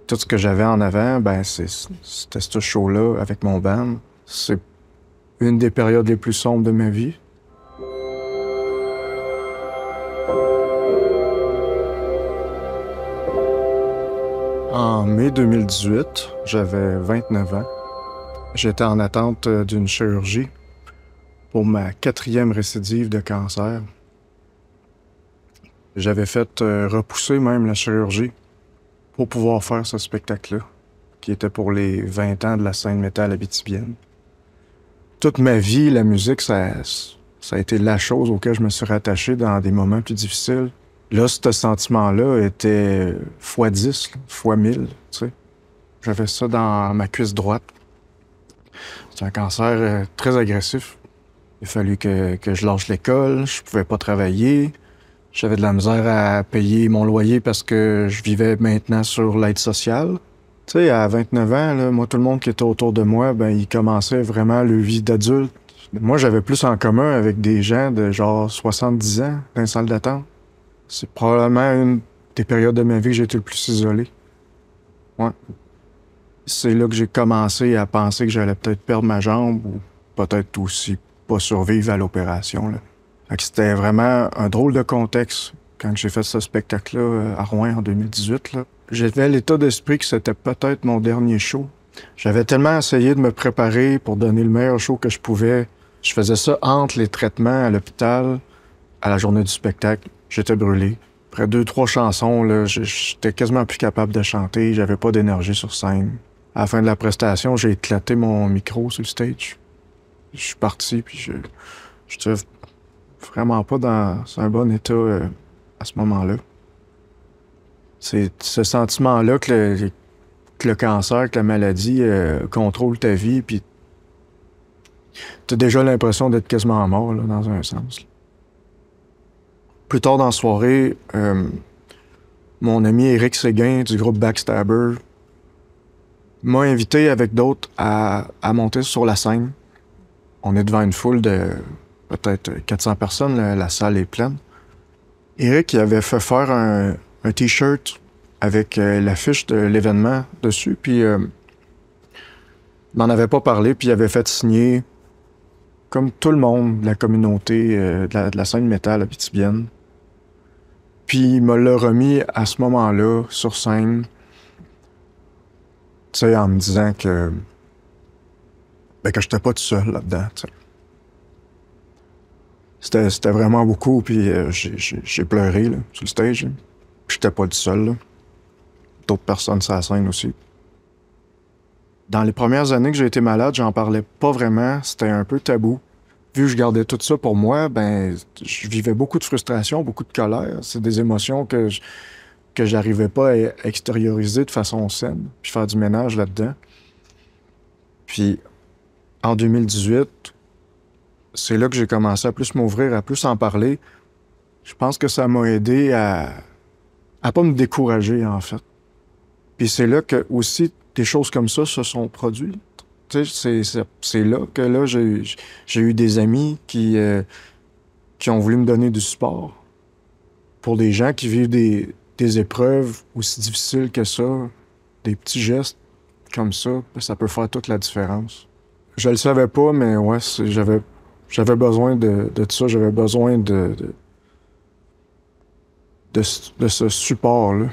Tout ce que j'avais en avant, ben c'était ce show-là avec mon band. C'est une des périodes les plus sombres de ma vie. En mai 2018, j'avais 29 ans. J'étais en attente d'une chirurgie pour ma 4e récidive de cancer. J'avais fait repousser même la chirurgie pour pouvoir faire ce spectacle-là, qui était pour les 20 ans de la scène métal abitibienne. Toute ma vie, la musique, ça a été la chose auquel je me suis rattaché dans des moments plus difficiles. Là, ce sentiment-là était x10, x1000, tu sais. J'avais ça dans ma cuisse droite. C'est un cancer très agressif. Il a fallu que je lâche l'école, je pouvais pas travailler. J'avais de la misère à payer mon loyer parce que je vivais maintenant sur l'aide sociale. Tu sais, à 29 ans, là, moi, tout le monde qui était autour de moi, ben, ils commençaient vraiment leur vie d'adulte. Moi, j'avais plus en commun avec des gens de genre 70 ans dans une salle d'attente. C'est probablement une des périodes de ma vie que j'ai été le plus isolé. Ouais. C'est là que j'ai commencé à penser que j'allais peut-être perdre ma jambe ou peut-être aussi pas survivre à l'opération, là. Fait que c'était vraiment un drôle de contexte quand j'ai fait ce spectacle-là à Rouen en 2018, là. J'avais l'état d'esprit que c'était peut-être mon dernier show. J'avais tellement essayé de me préparer pour donner le meilleur show que je pouvais. Je faisais ça entre les traitements à l'hôpital, à la journée du spectacle. J'étais brûlé. Après 2-3 chansons, là, j'étais quasiment plus capable de chanter. J'avais pas d'énergie sur scène. À la fin de la prestation, j'ai éclaté mon micro sur le stage. Je suis parti, puis j'étais vraiment pas dans un bon état à ce moment-là. C'est ce sentiment-là que le cancer, que la maladie contrôle ta vie, puis t'as déjà l'impression d'être quasiment mort, là, dans un sens. Plus tard dans la soirée, mon ami Éric Séguin du groupe Backstabber m'a invité avec d'autres à monter sur la scène. On est devant une foule de peut-être 400 personnes, la salle est pleine. Éric il avait fait faire un T-shirt avec l'affiche de l'événement dessus, puis il m'en avait pas parlé, puis il avait fait signer, comme tout le monde de la communauté de la scène métal abitibienne. Puis il me l'a remis à ce moment-là, sur scène, tu sais, en me disant que j'étais pas tout seul là-dedans, tu sais. C'était vraiment beaucoup, puis j'ai pleuré, là, sur le stage. Là. J'étais pas tout seul, là. D'autres personnes sur la scène aussi. Dans les premières années que j'ai été malade, j'en parlais pas vraiment. C'était un peu tabou. Vu que je gardais tout ça pour moi, ben, je vivais beaucoup de frustration, beaucoup de colère. C'est des émotions que j'arrivais pas à extérioriser de façon saine, puis faire du ménage là-dedans. Puis, en 2018, c'est là que j'ai commencé à plus m'ouvrir, à plus en parler. Je pense que ça m'a aidé à pas me décourager, en fait. Puis c'est là que, aussi, des choses comme ça se sont produites. Tu sais, c'est là que là, j'ai eu des amis qui ont voulu me donner du support. Pour des gens qui vivent des épreuves aussi difficiles que ça, des petits gestes comme ça peut faire toute la différence. Je le savais pas, mais ouais, j'avais besoin de ça, j'avais besoin de ce support-là.